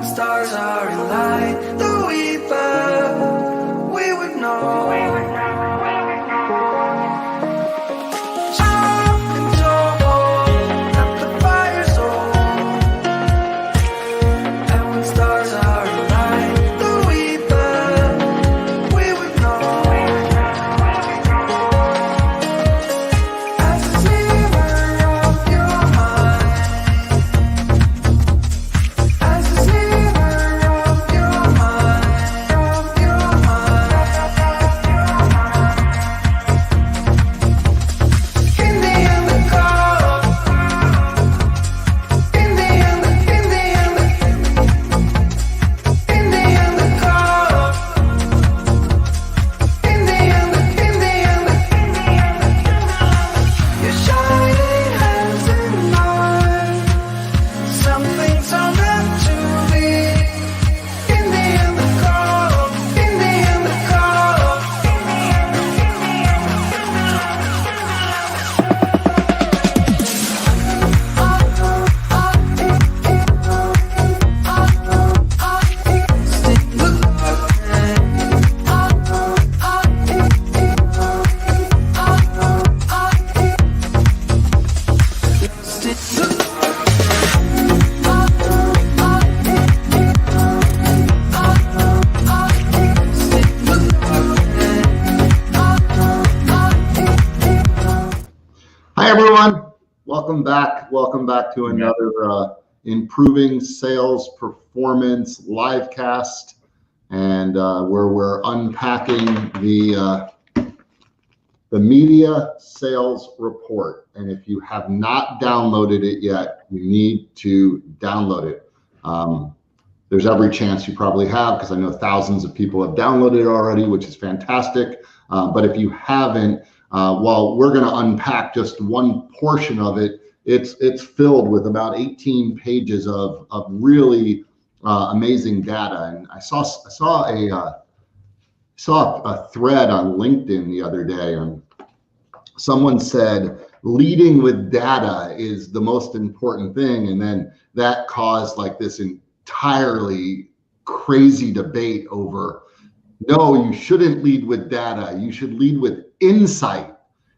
when stars are in light, the weaver, we would know. Welcome back to another Improving Sales Performance live cast, and where we're unpacking the media sales report. And if you have not downloaded it yet, you need to download it. There's every chance you probably have, because I know thousands of people have downloaded it already, which is fantastic. But if you haven't, well, we're going to unpack just one portion of it. It's filled with about 18 pages of really amazing data. And I saw a thread on LinkedIn the other day, and someone said leading with data is the most important thing, and then that caused like this entirely crazy debate over, no, you shouldn't lead with data, you should lead with insight.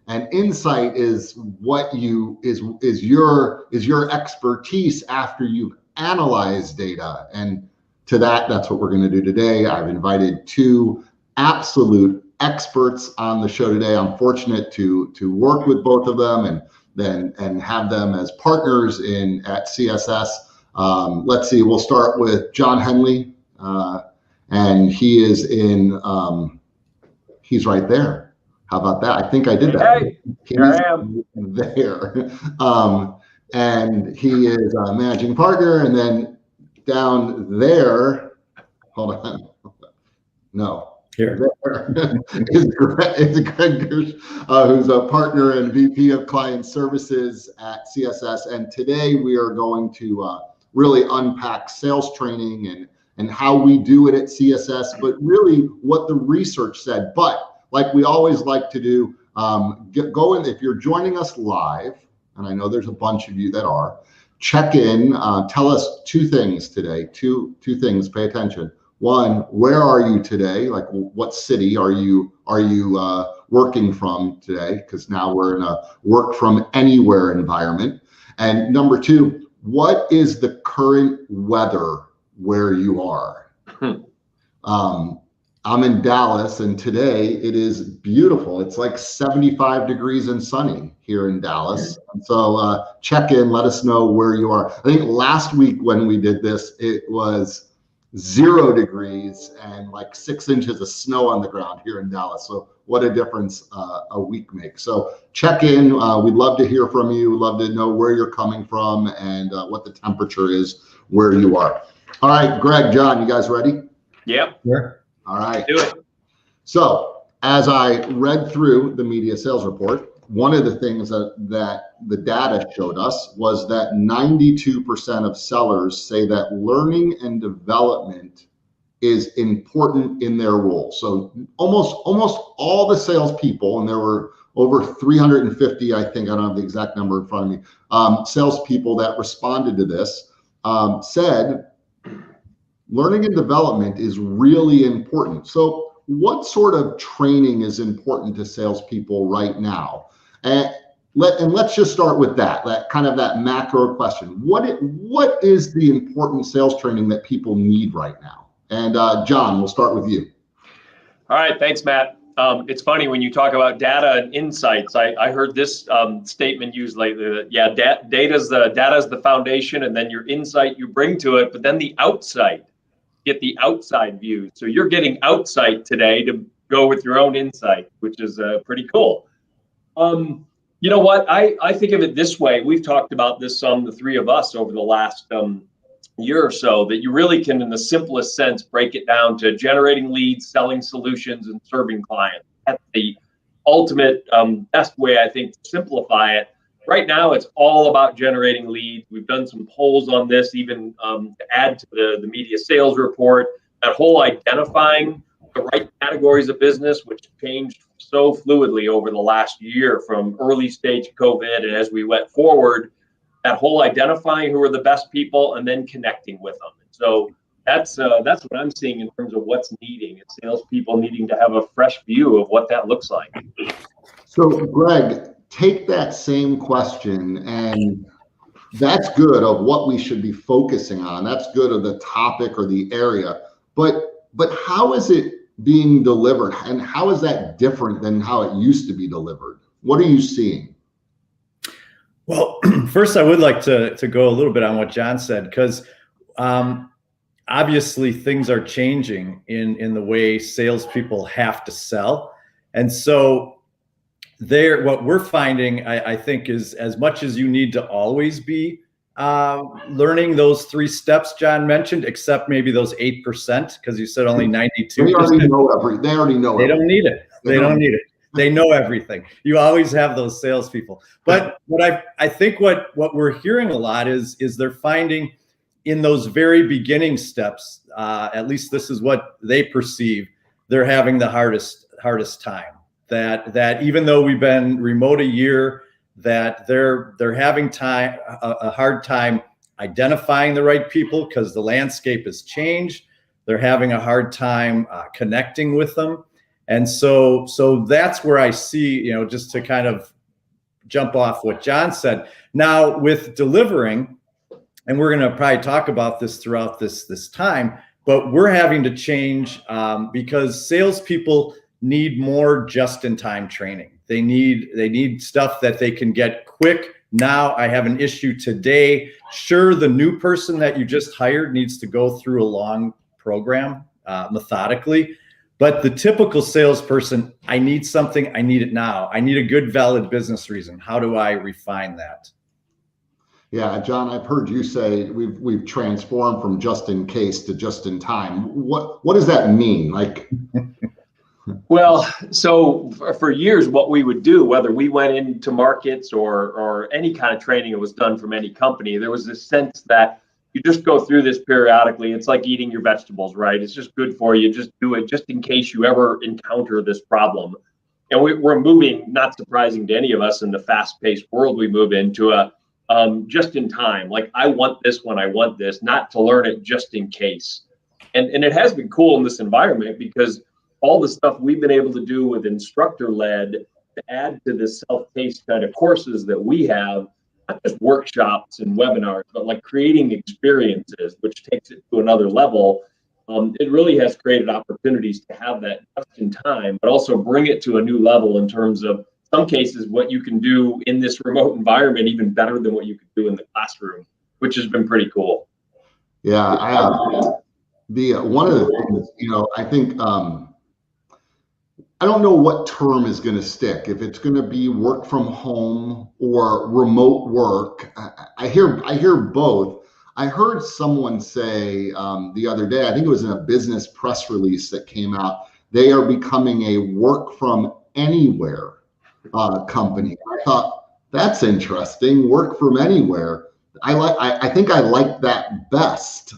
And insight is what is your expertise after you've analyzed data. And that's what we're going to do today. I've invited two absolute experts on the show today. I'm fortunate to work with both of them and have them as partners at CSS. Let's see, we'll start with John Henley, and he is he's right there. How about that? I think I did that. Hey, here I am. There. And he is a managing partner. And then down there, hold on. No. Here. There is Greg Giersch, who's a partner and VP of Client Services at CSS. And today we are going to really unpack sales training and how we do it at CSS, but really what the research said. But like we always like to do, if you're joining us live, and I know there's a bunch of you that are, check in, tell us two things today, two things, pay attention. One, where are you today? Like what city are you working from today? Because now we're in a work from anywhere environment. And number two, what is the current weather where you are? I'm in Dallas, and today it is beautiful. It's like 75 degrees and sunny here in Dallas. And so check in, let us know where you are. I think last week when we did this, it was 0 degrees and like 6 inches of snow on the ground here in Dallas. So what a difference a week makes. So check in. We'd love to hear from you. We'd love to know where you're coming from and what the temperature is where you are. All right, Greg, John, you guys ready? Yep. Yeah. All right. Do it. So as I read through the media sales report, one of the things that the data showed us was that 92% of sellers say that learning and development is important in their role. So almost all the salespeople, and there were over 350, I think, I don't have the exact number in front of me, salespeople that responded to this said learning and development is really important. So what sort of training is important to salespeople right now? And let's just start with that kind of that macro question. What is the important sales training that people need right now? And John, we'll start with you. All right, thanks, Matt. It's funny when you talk about data and insights. I heard this statement used lately that data's the foundation, and then your insight you bring to it, but then the outside, get the outside view. So you're getting outside today to go with your own insight, which is pretty cool. You know what? I think of it this way. We've talked about this the three of us over the last year or so, that you really can, in the simplest sense, break it down to generating leads, selling solutions, and serving clients. That's the ultimate best way, I think, to simplify it. Right now, it's all about generating leads. We've done some polls on this, even to add to the media sales report. That whole identifying the right categories of business, which changed so fluidly over the last year from early stage COVID, and as we went forward, that whole identifying who are the best people and then connecting with them. So that's what I'm seeing in terms of what's needing. It's salespeople needing to have a fresh view of what that looks like. So Greg, take that same question, and that's good of what we should be focusing on. That's good of the topic or the area, but how is it being delivered, and how is that different than how it used to be delivered? What are you seeing? Well, first, I would like to go a little bit on what John said, because obviously things are changing in the way salespeople have to sell. And so what we're finding, I think, is as much as you need to always be learning those 3 steps John mentioned, except maybe those 8%, because you said only 92%. They already know everything. They don't need it. They don't need it. They know everything. You always have those salespeople. But I think what we're hearing a lot is they're finding in those very beginning steps, at least this is what they perceive, they're having the hardest time. That even though we've been remote a year, that they're having a hard time identifying the right people because the landscape has changed. They're having a hard time connecting with them. And so that's where I see, just to kind of jump off what John said. Now with delivering, and we're going to probably talk about this throughout this time, but we're having to change because salespeople need more just-in-time training. They need stuff that they can get quick. Now I have an issue today. Sure, the new person that you just hired needs to go through a long program methodically. But the typical salesperson, I need something, I need it now. I need a good, valid business reason. How do I refine that? Yeah, John, I've heard you say we've transformed from just in case to just in time. What does that mean? Like, well, so for years, what we would do, whether we went into markets or any kind of training that was done from any company, there was this sense that you just go through this periodically. It's like eating your vegetables, right? It's just good for you. Just do it just in case you ever encounter this problem. And we're moving, not surprising to any of us in the fast-paced world we move into, a just in time. Like, I want this when I want this, not to learn it just in case. And it has been cool in this environment because all the stuff we've been able to do with instructor-led to add to the self-paced kind of courses that we have, not just workshops and webinars, but like creating experiences, which takes it to another level. It really has created opportunities to have that just in time, but also bring it to a new level in terms of some cases what you can do in this remote environment even better than what you could do in the classroom, which has been pretty cool. Yeah, one of the things, I think I don't know what term is going to stick. If it's going to be work from home or remote work, I hear both. I heard someone say the other day, I think it was in a business press release that came out, they are becoming a work from anywhere company. I thought, that's interesting. Work from anywhere. I think I like that best.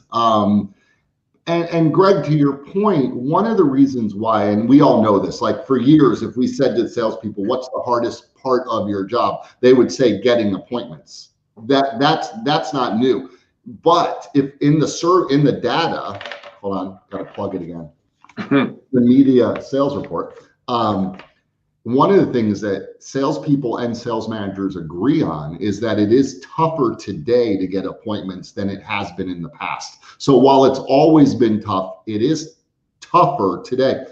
And Greg, to your point, one of the reasons why, and we all know this, like for years, if we said to salespeople, what's the hardest part of your job? They would say getting appointments. That's not new. But if in the data, hold on, got to plug it again. The media sales report. One of the things that salespeople and sales managers agree on is that it is tougher today to get appointments than it has been in the past. So while it's always been tough, it is tougher today.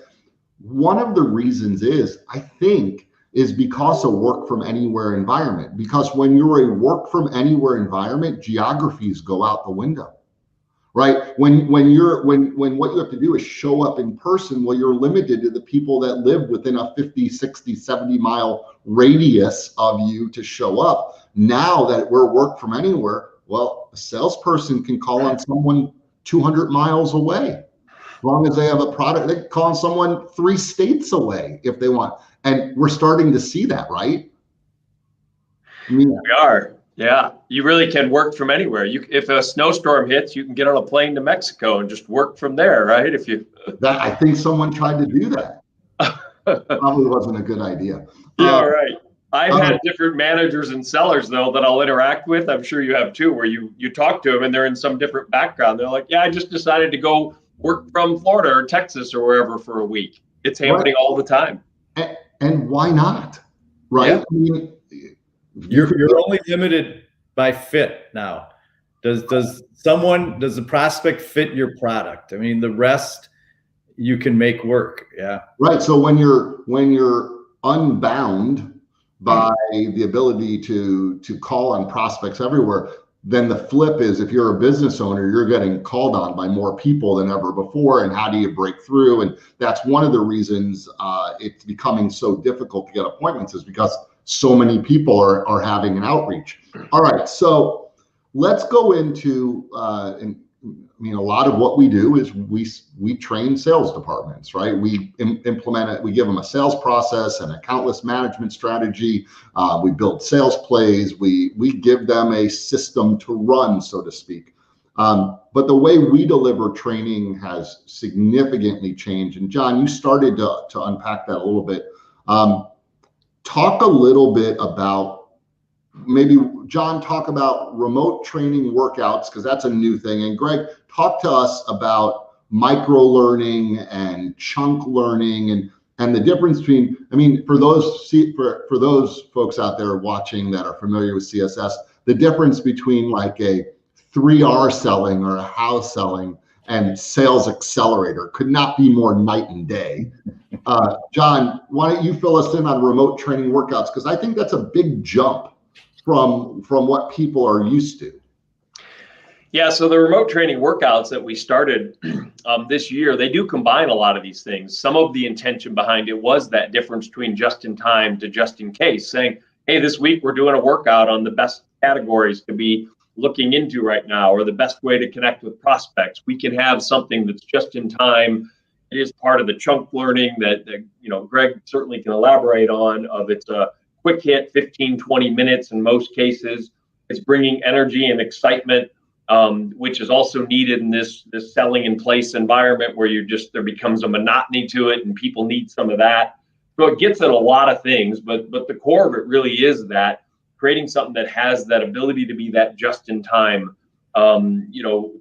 One of the reasons is, I think, is because of work from anywhere environment. Because when you're a work from anywhere environment, geographies go out the window. Right? When what you have to do is show up in person, well, you're limited to the people that live within a 50, 60, 70 mile radius of you to show up. Now that we're work from anywhere, well, a salesperson can call on someone 200 miles away. As long as they have a product, they can call on someone 3 states away if they want. And we're starting to see that, right? I mean, We are. Yeah, you really can work from anywhere. If a snowstorm hits, you can get on a plane to Mexico and just work from there, right? I think someone tried to do that. Probably wasn't a good idea. Yeah, right. I've had different managers and sellers though that I'll interact with. I'm sure you have too, where you talk to them and they're in some different background. They're like, yeah, I just decided to go work from Florida or Texas or wherever for a week. It's happening all the time. And why not? Right? Yeah. I mean, You're only limited by fit now. Does the prospect fit your product? I mean, the rest you can make work. Yeah. Right. So when you're unbound by the ability to call on prospects everywhere, then the flip is, if you're a business owner, you're getting called on by more people than ever before. And how do you break through? And that's one of the reasons it's becoming so difficult to get appointments, is because so many people are having an outreach. All right, so let's go into, a lot of what we do is we train sales departments, right? We implement it. We give them a sales process and account list management strategy. We build sales plays. We give them a system to run, so to speak. But the way we deliver training has significantly changed. And John, you started to unpack that a little bit. Talk a little bit about, maybe John, talk about remote training workouts, because that's a new thing. And Greg, talk to us about micro learning and chunk learning and the difference between, for those folks out there watching that are familiar with CSS, the difference between like a 3R selling or a house selling and sales accelerator could not be more night and day. John, why don't you fill us in on remote training workouts? Because I think that's a big jump from what people are used to. Yeah, so the remote training workouts that we started this year, they do combine a lot of these things. Some of the intention behind it was that difference between just in time to just in case, saying, hey, this week we're doing a workout on the best categories to be looking into right now, or the best way to connect with prospects. We can have something that's just in time. It is part of the chunk learning that Greg certainly can elaborate on, of it's a quick hit, 15, 20 minutes in most cases. It's bringing energy and excitement, which is also needed in this selling in place environment where there becomes a monotony to it and people need some of that. So it gets at a lot of things, but the core of it really is that creating something that has that ability to be that just in time,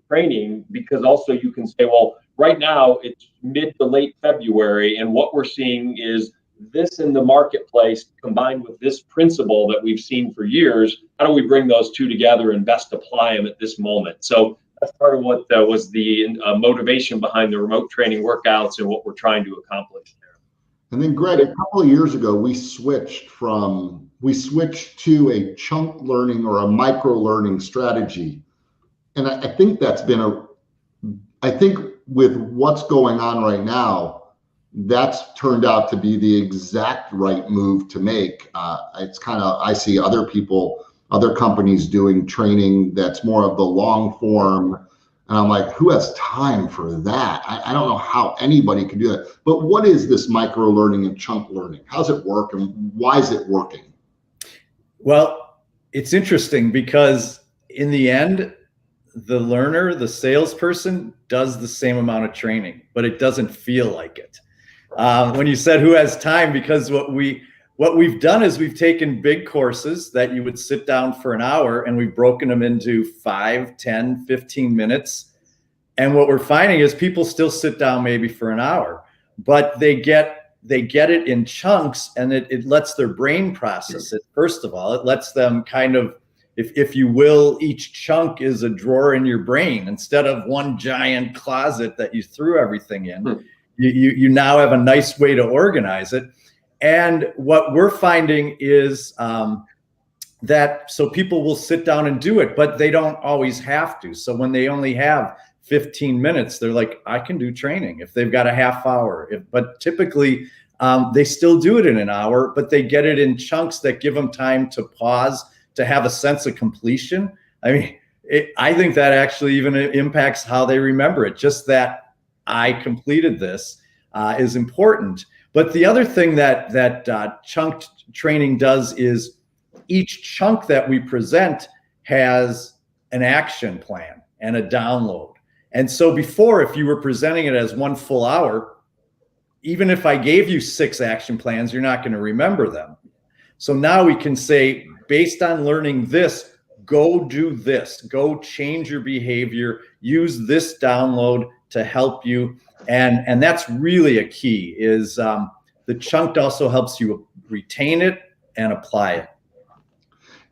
training, because also you can say, well, right now it's mid to late February, and what we're seeing is this in the marketplace combined with this principle that we've seen for years. How do we bring those two together and best apply them at this moment? So that's part of what was the motivation behind the remote training workouts and what we're trying to accomplish there. And then Greg, a couple of years ago, we switched to a chunk learning or a micro learning strategy. And I think that's been I think with what's going on right now, that's turned out to be the exact right move to make. It's kind of, I see other companies doing training that's more of the long form. And I'm like, who has time for that? I don't know how anybody can do that. But what is this micro learning and chunk learning? How's it work and why is it working? Well, it's interesting because in the end, the learner, the salesperson, does the same amount of training, but it doesn't feel like it. When you said who has time, because what we what we've done is we've taken big courses that you would sit down for an hour, and we've broken them into 5, 10, 15 minutes. And what we're finding is people still sit down maybe for an hour, but they get it in chunks, and it lets their brain process it. First of all, it lets them kind of, if you will, each chunk is a drawer in your brain instead of one giant closet that you threw everything in. You now have a nice way to organize it. And what we're finding is that so people will sit down and do it, but they don't always have to. So when they only have 15 minutes, they're like, I can do training if they've got a half hour. But typically they still do it in an hour, but they get it in chunks that give them time to pause, to have a sense of completion. I mean, I think that actually even impacts how they remember it. Just that I completed this is important. But the other thing that chunked training does is each chunk that we present has an action plan and a download. And so before, if you were presenting it as one full hour, even if I gave you 6 action plans, you're not going to remember them. So now we can say, based on learning this, go do this, go change your behavior, use this download to help you. And that's really a key, is the chunk also helps you retain it and apply it.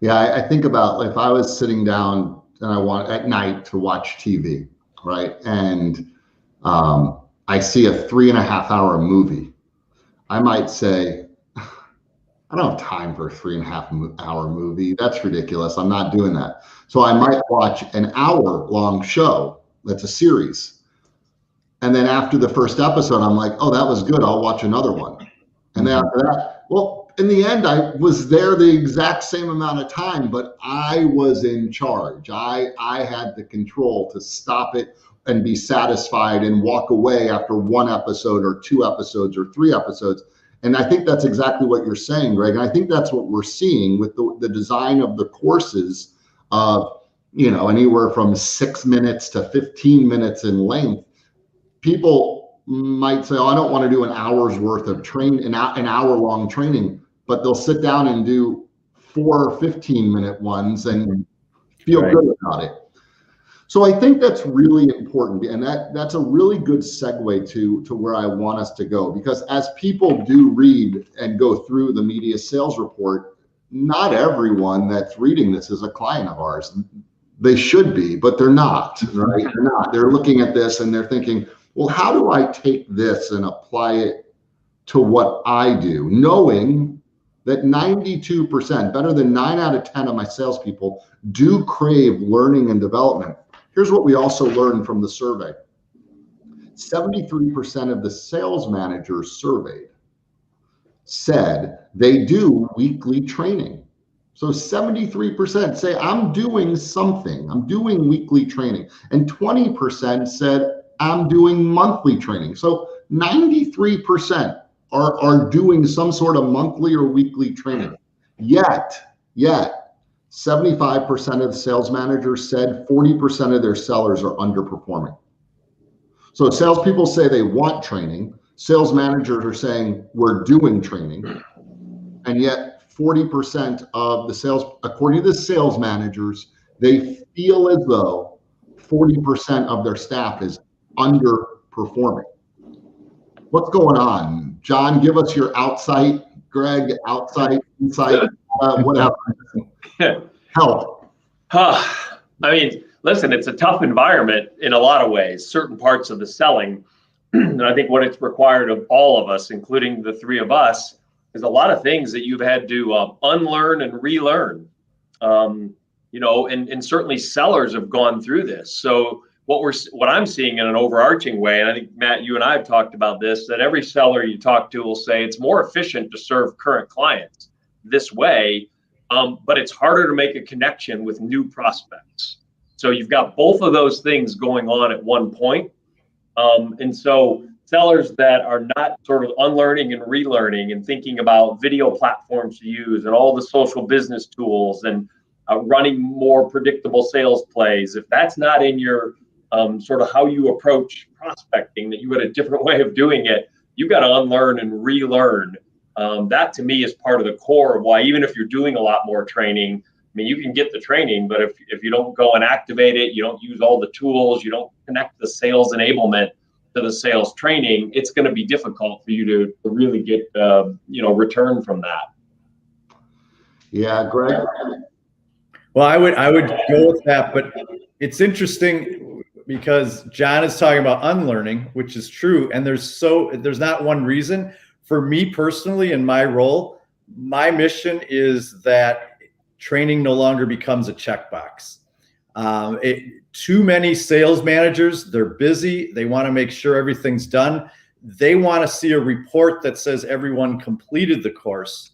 Yeah, I think about if I was sitting down and I want at night to watch TV, right? And I see a 3.5 hour movie. I might say, I don't have time for a 3.5 hour movie. That's ridiculous. I'm not doing that. So I might watch an hour long show that's a series. And then after the first episode, I'm like, oh, that was good. I'll watch another one. And then after that, well, in the end, I was there the exact same amount of time, but I was in charge. I had the control to stop it and be satisfied and walk away after 1 episode or 2 episodes or 3 episodes. And I think that's exactly what you're saying, Greg. And I think that's what we're seeing with the design of the courses, anywhere from 6 minutes to 15 minutes in length. People might say, oh, I don't want to do an hour's worth of an hour long training, but they'll sit down and do 4 15-minute ones and feel good about it. So I think that's really important, and that's a really good segue to where I want us to go, because as people do read and go through the media sales report, not everyone that's reading this is a client of ours. They should be, but they're not, right? They're not. They're looking at this and they're thinking, well, how do I take this and apply it to what I do, knowing that 92%, better than 9 out of 10 of my salespeople, do crave learning and development. Here's what we also learned from the survey. 73% of the sales managers surveyed said they do weekly training. So 73% say, I'm doing something. I'm doing weekly training. And 20% said, I'm doing monthly training. So 93% are doing some sort of monthly or weekly training. Yet 75% of sales managers said 40% of their sellers are underperforming. So salespeople say they want training. Sales managers are saying we're doing training. And yet 40% of the sales, according to the sales managers, they feel as though 40% of their staff is underperforming. What's going on? John, give us your outside. Greg, outside, inside, whatever. Help. I mean, listen, it's a tough environment in a lot of ways, certain parts of the selling. And I think what it's required of all of us, including the 3 of us, is a lot of things that you've had to unlearn and relearn. And certainly sellers have gone through this. So what I'm seeing in an overarching way, and I think, Matt, you and I have talked about this, that every seller you talk to will say it's more efficient to serve current clients this way, but it's harder to make a connection with new prospects. So you've got both of those things going on at one point. And so sellers that are not sort of unlearning and relearning and thinking about video platforms to use and all the social business tools and running more predictable sales plays, if that's not in your sort of how you approach prospecting, that you had a different way of doing it, you got to unlearn and relearn That to me is part of the core of why, even if you're doing a lot more training, I mean, you can get the training, but if you don't go and activate it, you don't use all the tools, you don't connect the sales enablement to the sales training, it's going to be difficult for you to really get, return from that. Yeah, Greg. Well, I would go with that, but it's interesting because John is talking about unlearning, which is true. And there's not one reason. For me personally, in my role, my mission is that training no longer becomes a checkbox. Too many sales managers, they're busy. They want to make sure everything's done. They want to see a report that says everyone completed the course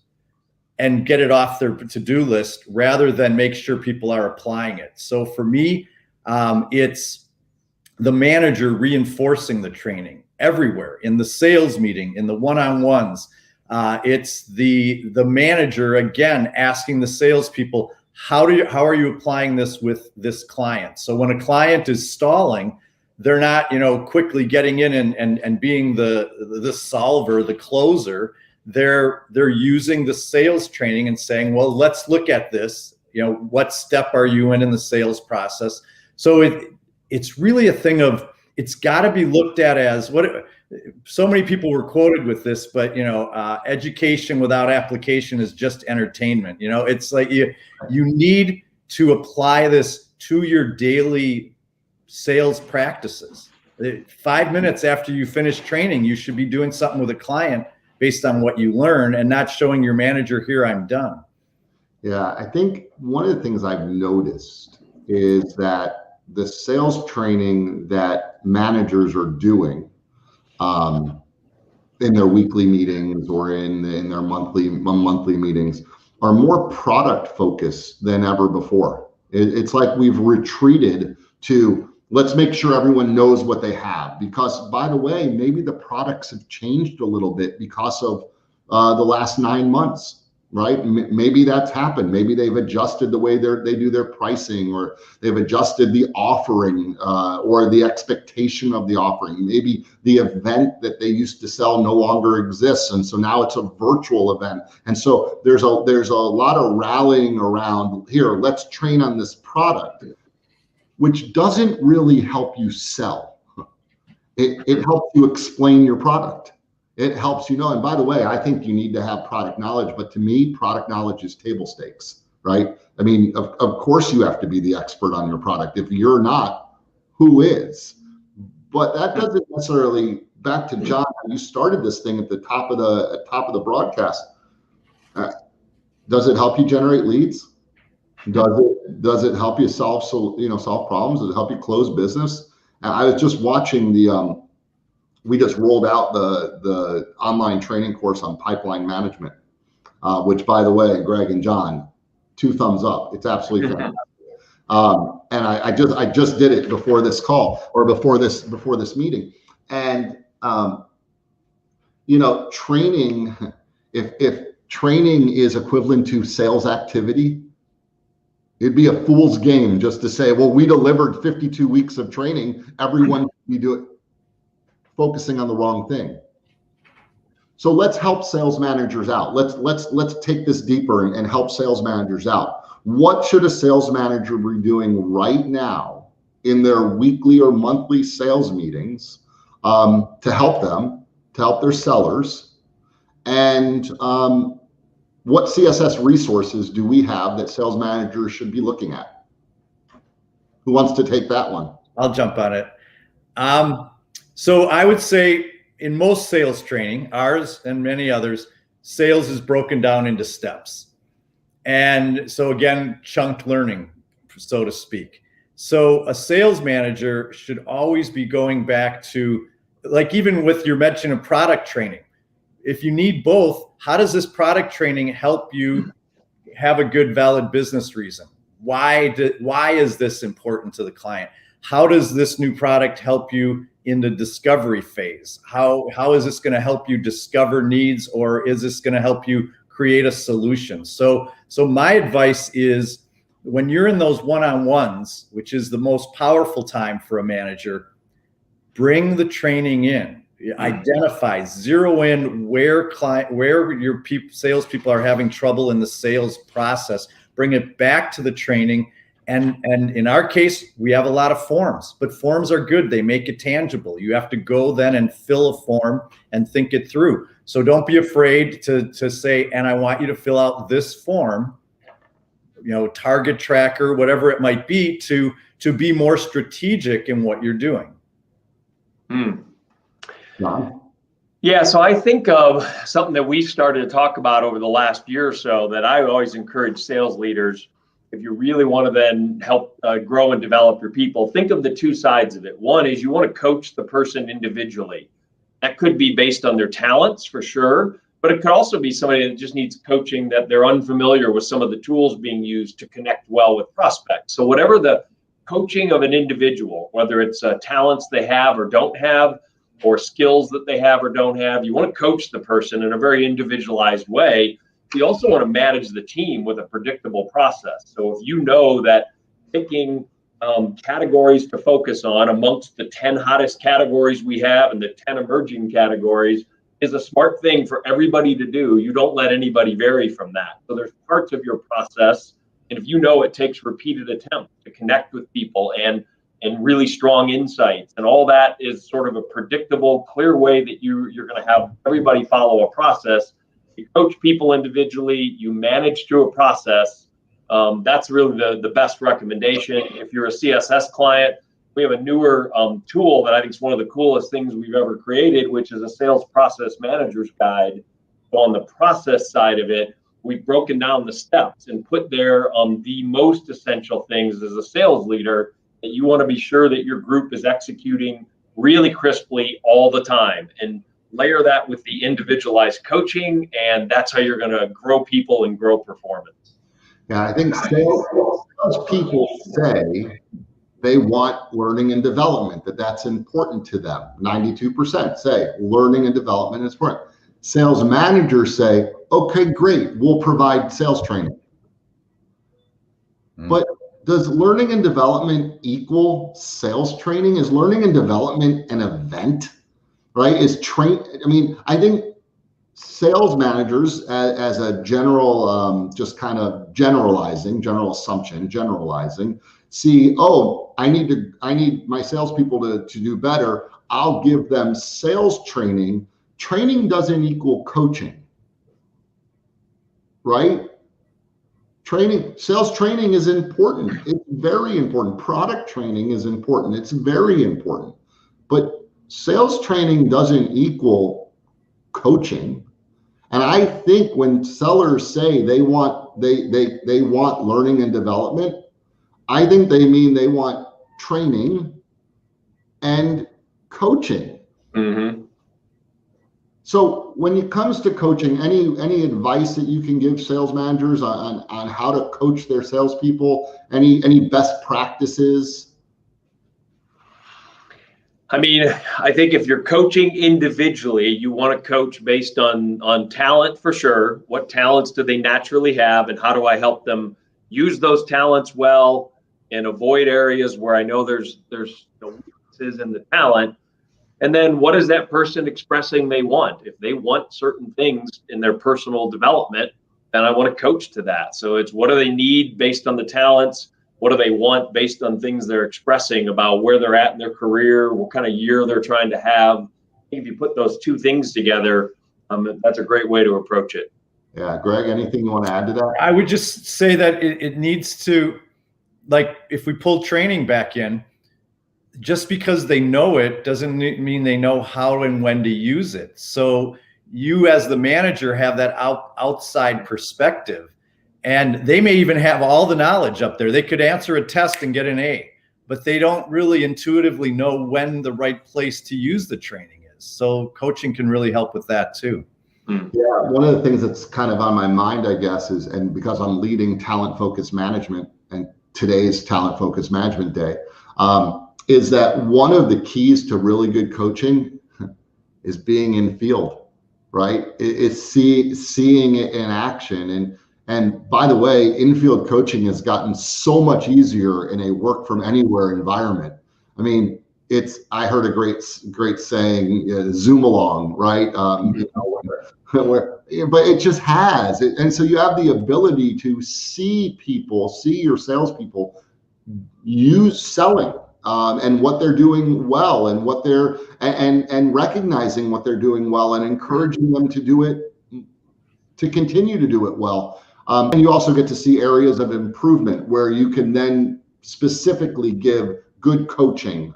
and get it off their to-do list rather than make sure people are applying it. So for me, it's the manager reinforcing the training everywhere, in the sales meeting, in the one-on-ones. It's the manager, again, asking the salespeople, how are you applying this with this client? So when a client is stalling, they're not, quickly getting in and being the solver, the closer. They're using the sales training and saying, well, let's look at this. What step are you in the sales process? So it's really a thing of, it's got to be looked at as so many people were quoted with this, but education without application is just entertainment. It's like you need to apply this to your daily sales practices. 5 minutes after you finish training, you should be doing something with a client based on what you learn and not showing your manager, here, I'm done. Yeah, I think one of the things I've noticed is that the sales training that managers are doing in their weekly meetings or in their monthly meetings are more product focused than ever before. It's like we've retreated to, let's make sure everyone knows what they have, because, by the way, maybe the products have changed a little bit because of the last 9 months. Right? Maybe that's happened. Maybe they've adjusted the way they do their pricing, or they've adjusted the offering or the expectation of the offering. Maybe the event that they used to sell no longer exists, and so now it's a virtual event. And so there's a lot of rallying around, here, let's train on this product, which doesn't really help you sell. It helps you explain your product. It helps and by the way, I think you need to have product knowledge, but to me, product knowledge is table stakes, right? I mean, of course you have to be the expert on your product. If you're not, who is? But that doesn't necessarily, back to John, you started this thing at the top of the broadcast. Does it help you generate leads? Does it help you solve problems? Does it help you close business? I was just watching we just rolled out the online training course on pipeline management, which, by the way, Greg and John, 2 thumbs up. It's absolutely fantastic. And I just did it before this call, or before this meeting. And training, if training is equivalent to sales activity, it'd be a fool's game just to say, well, we delivered 52 weeks of training, everyone we do it. Focusing on the wrong thing. So let's help sales managers out. Let's take this deeper and help sales managers out. What should a sales manager be doing right now in their weekly or monthly sales meetings to help them, to help their sellers? And what CSS resources do we have that sales managers should be looking at? Who wants to take that one? I'll jump on it. So I would say in most sales training, ours and many others, sales is broken down into steps. And so again, chunked learning, so to speak. So a sales manager should always be going back to, like, even with your mention of product training, if you need both, how does this product training help you have a good, valid business reason? Why is this important to the client? How does this new product help you in the discovery phase? How is this going to help you discover needs, or is this going to help you create a solution? So my advice is, when you're in those one-on-ones, which is the most powerful time for a manager, bring the training in. Identify, zero in where your salespeople are having trouble in the sales process. Bring it back to the training. And in our case, we have a lot of forms, but forms are good. They make it tangible. You have to go then and fill a form and think it through. So don't be afraid to say, and I want you to fill out this form, target tracker, whatever it might be, to be more strategic in what you're doing. John? Yeah, so I think of something that we started to talk about over the last year or so that I always encourage sales leaders, if you really want to then help grow and develop your people, think of the two sides of it. One is you want to coach the person individually. That could be based on their talents for sure, but it could also be somebody that just needs coaching, that they're unfamiliar with some of the tools being used to connect well with prospects. So whatever the coaching of an individual, whether it's talents they have or don't have, or skills that they have or don't have, you want to coach the person in a very individualized way. You also want to manage the team with a predictable process. So if you know that picking categories to focus on amongst the 10 hottest categories we have and the 10 emerging categories is a smart thing for everybody to do, you don't let anybody vary from that. So there's parts of your process, and if you know it takes repeated attempts to connect with people and really strong insights, and all that is sort of a predictable, clear way that you're going to have everybody follow a process. You coach people individually, you manage through a process. That's really the best recommendation. If you're a CSS client, we have a newer tool that I think is one of the coolest things we've ever created, which is a sales process manager's guide. So on the process side of it, we've broken down the steps and put there the most essential things as a sales leader that you want to be sure that your group is executing really crisply all the time, and layer that with the individualized coaching, and that's how you're going to grow people and grow performance. Yeah, I think sales people say they want learning and development, that's important to them. 92% say learning and development is important. Sales managers say, okay, great, we'll provide sales training. But does learning and development equal sales training? Is learning and development an event, right? I think sales managers, as a general, just kind of generalizing, see, I need my salespeople to do better. I'll give them sales training. Training doesn't equal coaching, right? Sales training is important. It's very important. Product training is important. It's very important. But sales training doesn't equal coaching. And I think when sellers say they want learning and development, I think they mean they want training and coaching. Mm-hmm. So when it comes to coaching, any advice that you can give sales managers on how to coach their salespeople? Any best practices? I mean, I think if you're coaching individually, you want to coach based on talent for sure. What talents do they naturally have, and how do I help them use those talents well and avoid areas where I know there's weaknesses in the talent? And then what is that person expressing they want? If they want certain things in their personal development, then I want to coach to that. So it's what do they need based on the talents? What do they want based on things they're expressing about where they're at in their career, what kind of year they're trying to have? I think if you put those two things together, that's a great way to approach it. Yeah, Greg, anything you want to add to that? I would just say that it needs to, like, if we pull training back in, just because they know it doesn't mean they know how and when to use it. So you as the manager have that outside perspective, and they may even have all the knowledge up there. They could answer a test and get an A, but they don't really intuitively know when the right place to use the training is. So coaching can really help with that too. Yeah, one of the things that's kind of on my mind, I guess, is, and because I'm leading talent-focused management, and today's talent-focused management day, is that one of the keys to really good coaching is being in field, right? It's seeing it in action. And by the way, in-field coaching has gotten so much easier in a work from anywhere environment. I mean, I heard a great saying, Zoom along, right? But it just has. And so you have the ability to see your salespeople use selling and what they're doing well, and what they're and recognizing what they're doing well, and encouraging them to do it, to continue to do it well. And you also get to see areas of improvement where you can then specifically give good coaching,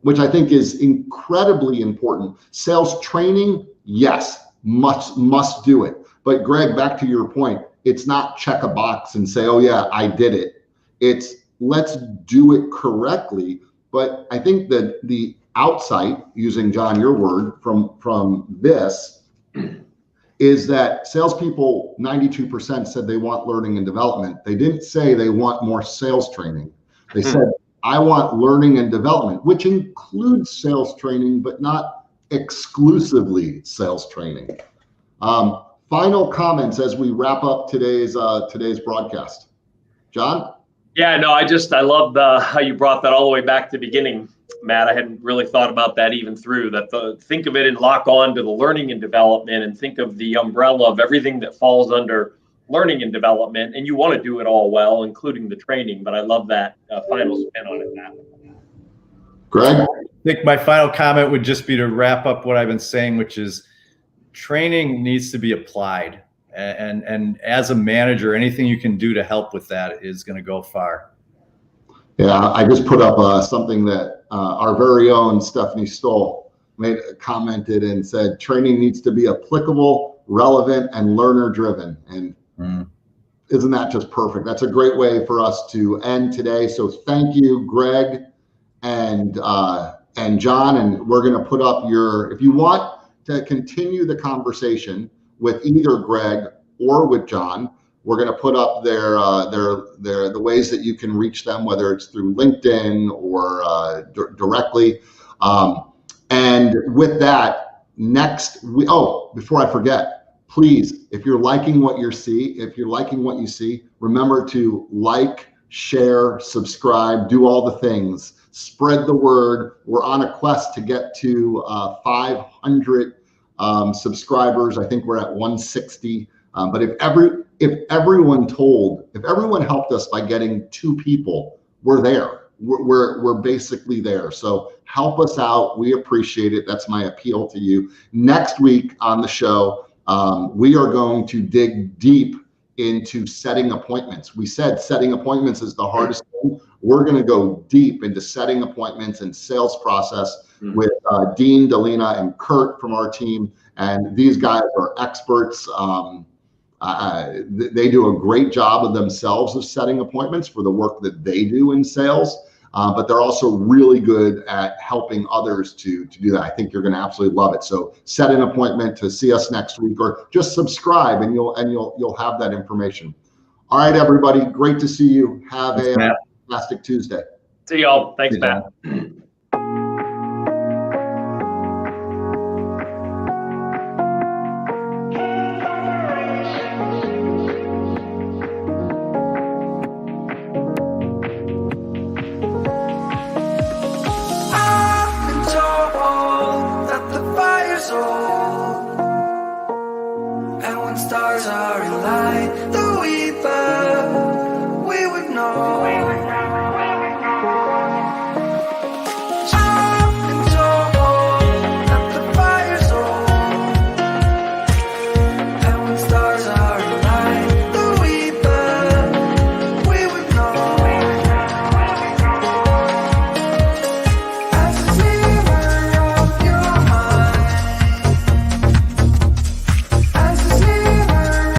which I think is incredibly important. Sales training, yes, must do it. But Greg, back to your point, it's not check a box and say, oh yeah, I did it. It's let's do it correctly. But I think that the outside, using John, your word from this, is that salespeople, 92% said they want learning and development. They didn't say they want more sales training. They said, I want learning and development, which includes sales training, but not exclusively sales training. Final comments as we wrap up today's broadcast. John? Yeah, no, I love how you brought that all the way back to the beginning, Matt. I hadn't really thought about that even through that. Think of it and lock on to the learning and development, and think of the umbrella of everything that falls under learning and development. And you want to do it all well, including the training. But I love that final spin on it, Matt. Greg? I think my final comment would just be to wrap up what I've been saying, which is training needs to be applied. And as a manager, anything you can do to help with that is going to go far. Yeah, I just put up something that our very own Stephanie Stoll commented and said, training needs to be applicable, relevant, and learner driven. And isn't that just perfect? That's a great way for us to end today. So thank you, Greg and John. And we're going to put up if you want to continue the conversation with either Greg or with John, we're going to put up the ways that you can reach them, whether it's through LinkedIn or directly. And with that, before I forget, please, if you're liking what you see, remember to like, share, subscribe, do all the things, spread the word. We're on a quest to get to 500 subscribers. I think we're at 160. But if everyone helped us by getting 2 people, we're there. We're basically there. So help us out. We appreciate it. That's my appeal to you. Next week on the show, we are going to dig deep into setting appointments. We said setting appointments is the hardest thing. We're going to go deep into setting appointments and sales process with Dean, Delina, and Kurt from our team. And these guys are experts. They do a great job of themselves of setting appointments for the work that they do in sales. But they're also really good at helping others to do that. I think you're going to absolutely love it. So set an appointment to see us next week, or just subscribe, and you'll have that information. All right, everybody, great to see you. Have a fantastic Tuesday. See y'all. Thanks, Matt.